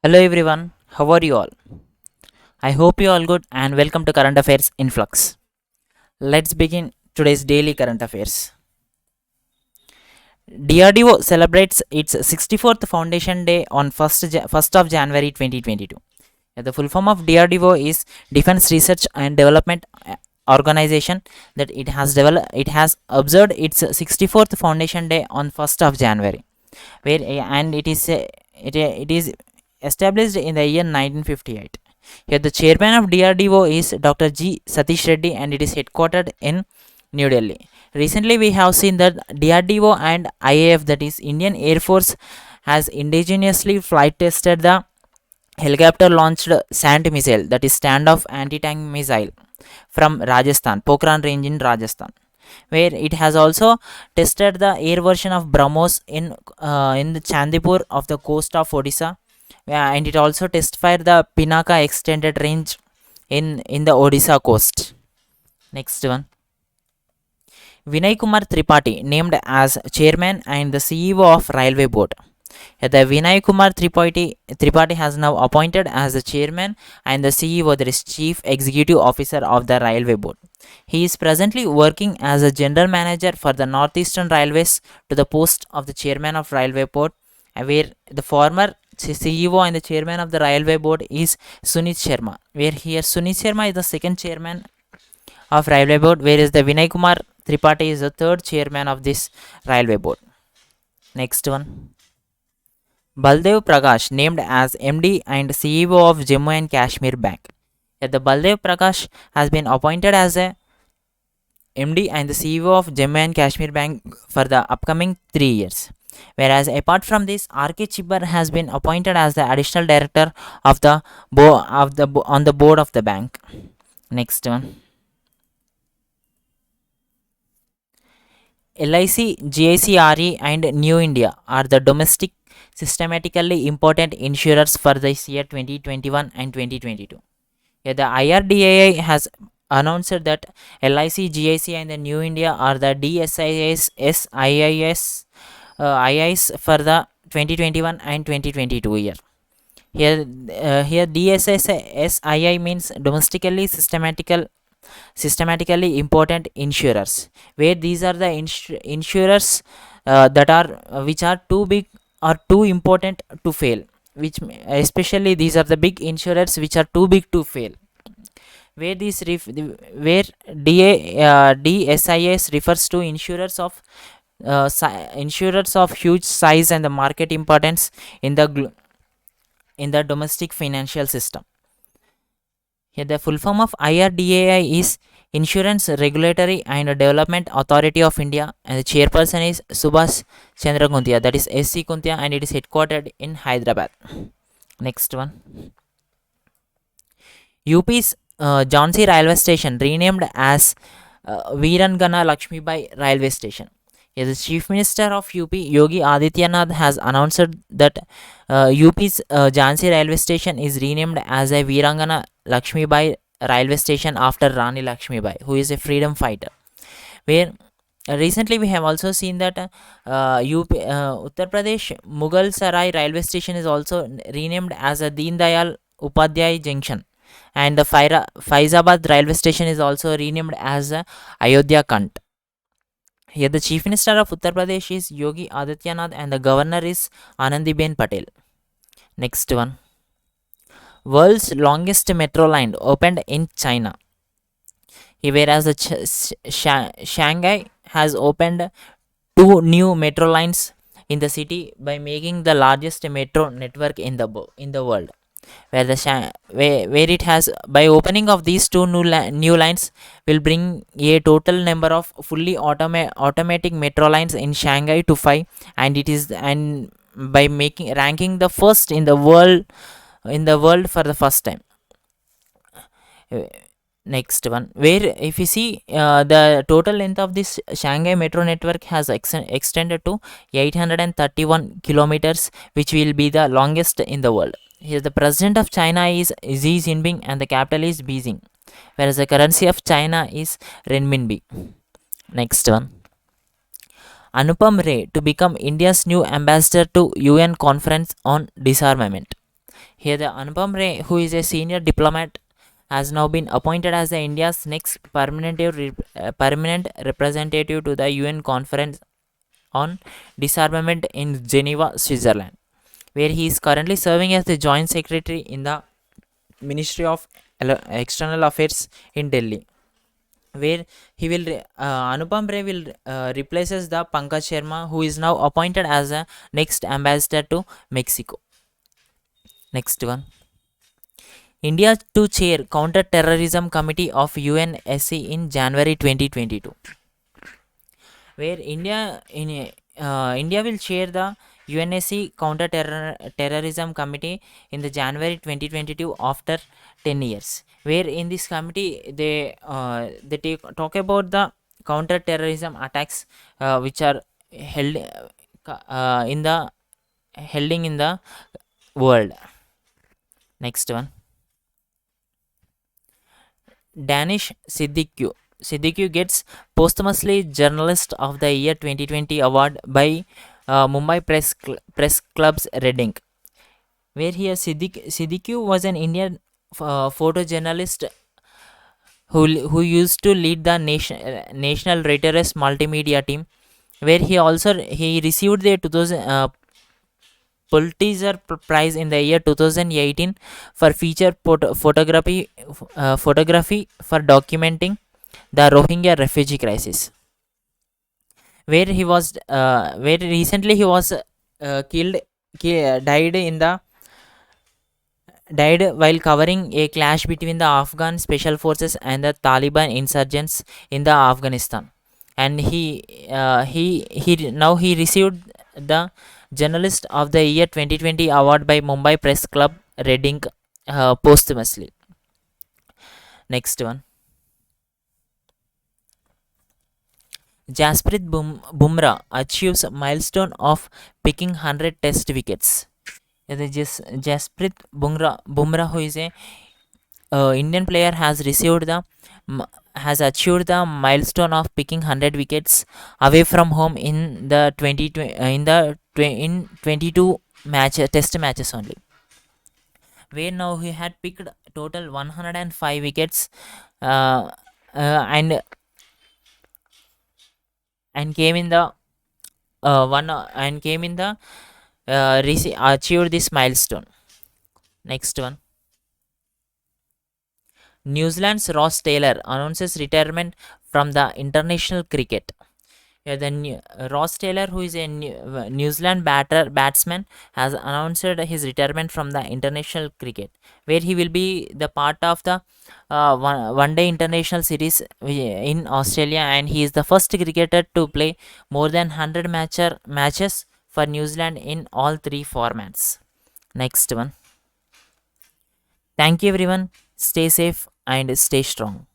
Hello everyone, how are you all? I hope you all good and welcome to Current Affairs Influx. Let's begin today's daily current affairs. DRDO celebrates its 64th Foundation Day on 1st of January 2022. The full form of DRDO is Defense Research and Development Organization that it has observed its 64th Foundation Day on 1st of January, and it is established in the year 1958. Here, the chairman of DRDO is Dr. G. Satish Reddy, and it is headquartered in New Delhi. Recently, we have seen that DRDO and IAF, that is Indian Air Force, has indigenously flight tested the helicopter launched SANT missile, that is standoff anti-tank missile, from Rajasthan, Pokhran range in Rajasthan, where it has also tested the air version of BrahMos in the Chandipur of the coast of Odisha, and it also test fired the Pinaka extended range in the Odisha coast. Next one, Vinay Kumar Tripathi named as chairman and the CEO of Railway Board. The Vinay Kumar Tripathi has now appointed as the chairman and the CEO, that is Chief Executive Officer of the Railway Board. He is presently working as a general manager for the Northeastern Railways to the post of the chairman of Railway Board, where the former CEO and the chairman of the Railway Board is Sunit Sharma, where here Sunit Sharma is the second chairman of Railway Board, whereas the Vinay Kumar Tripathi is the third chairman of this Railway Board. Next one, Baldev Prakash named as MD and CEO of Jammu and Kashmir Bank. The Baldev Prakash has been appointed as a MD and the CEO of Jammu and Kashmir Bank for the upcoming 3 years. Whereas apart from this, RK Chibbar has been appointed as the additional director of the on the board of the bank. Next one, LIC, GIC and New India are the domestic systematically important insurers for this year 2021 and 2022. Yeah, the IRDAI has announced that LIC, GIC and the New India are the DSIS, SIIS, IIs for the 2021 and 2022 year. Here DSSSII means systematically important insurers, where these are the insurers that are which are too big or too important to fail, especially these are the big insurers which are too big to fail, where where DSIS refers to insurers of huge size and the market importance in the domestic financial system. Here, the full form of IRDAI is Insurance Regulatory and Development Authority of India, and the chairperson is Subhash Chandra Kuntia, that is SC Kuntia, and it is headquartered in Hyderabad. Next one, UP's Jhansi Railway Station renamed as Veerangana Lakshmibai Railway Station. Yes, the Chief Minister of UP, Yogi Adityanath, has announced that UP's Jhansi Railway Station is renamed as a Veerangana Lakshmibai Railway Station after Rani Lakshmibai, who is a freedom fighter. Where recently we have also seen that Uttar Pradesh Mughal Sarai Railway Station is also renamed as a Deen Dayal Upadhyay Junction, and the Faizabad Railway Station is also renamed as Ayodhya Kant. Here, the Chief Minister of Uttar Pradesh is Yogi Adityanath, and the Governor is Anandiben Patel. Next one, world's longest metro line opened in China. Whereas the Shanghai has opened 2 new metro lines in the city by making the largest metro network in the world, where where it has, by opening of these 2 new lines, will bring a total number of fully automatic metro lines in Shanghai to 5, and it is, and by making ranking the first in the world for the first time. Next one, where if you see the total length of this Shanghai metro network has extended to 831 kilometers, which will be the longest in the world. Here, the president of China is Xi Jinping, and the capital is Beijing, whereas the currency of China is renminbi. Next one, Anupam Ray to become India's new ambassador to UN Conference on Disarmament. Here, the Anupam Ray, who is a senior diplomat, has now been appointed as the India's next permanent representative to the UN Conference on Disarmament in Geneva, Switzerland, where he is currently serving as the Joint Secretary in the Ministry of External Affairs in Delhi, where Anupam Ray will replaces the Pankaj Sharma, who is now appointed as the next ambassador to Mexico. Next one. India to chair Counter Terrorism Committee of UNSC in January 2022, where India will chair the UNSC Counter Terrorism Committee in the January 2022 after 10 years. Where in this committee they talk about the counter terrorism attacks which are held in the holding in the world. Next one. Danish Siddiqui. Siddiqui gets posthumously Journalist of the Year 2020 award by Mumbai Press Club's Reading, where here Siddiqui was an Indian photojournalist who used to lead the national Reuters multimedia team, where he received the 2000 Pulitzer Prize in the year 2018 for feature photography for documenting the Rohingya refugee crisis, where recently he was killed died while covering a clash between the Afghan special forces and the Taliban insurgents in the Afghanistan, and he received the Journalist of the Year 2020 award by Mumbai Press Club Reading posthumously. Next one. Jasprit Bumrah achieves milestone of picking 100 test wickets. Jasprit Bumrah, who is a Indian player, has achieved the milestone of picking 100 wickets away from home in the 22 test matches only, where now he had picked total 105 wickets uh, and came in the one and came in the achieved this milestone. Next one. New Zealand's Ross Taylor announces retirement from the international cricket. Yeah, Ross Taylor, who is a New Zealand batsman, has announced his retirement from the international cricket, where he will be the part of the one day international series in Australia, and he is the first cricketer to play more than 100 matches for New Zealand in all three formats. Next one. Thank you everyone. Stay safe and stay strong.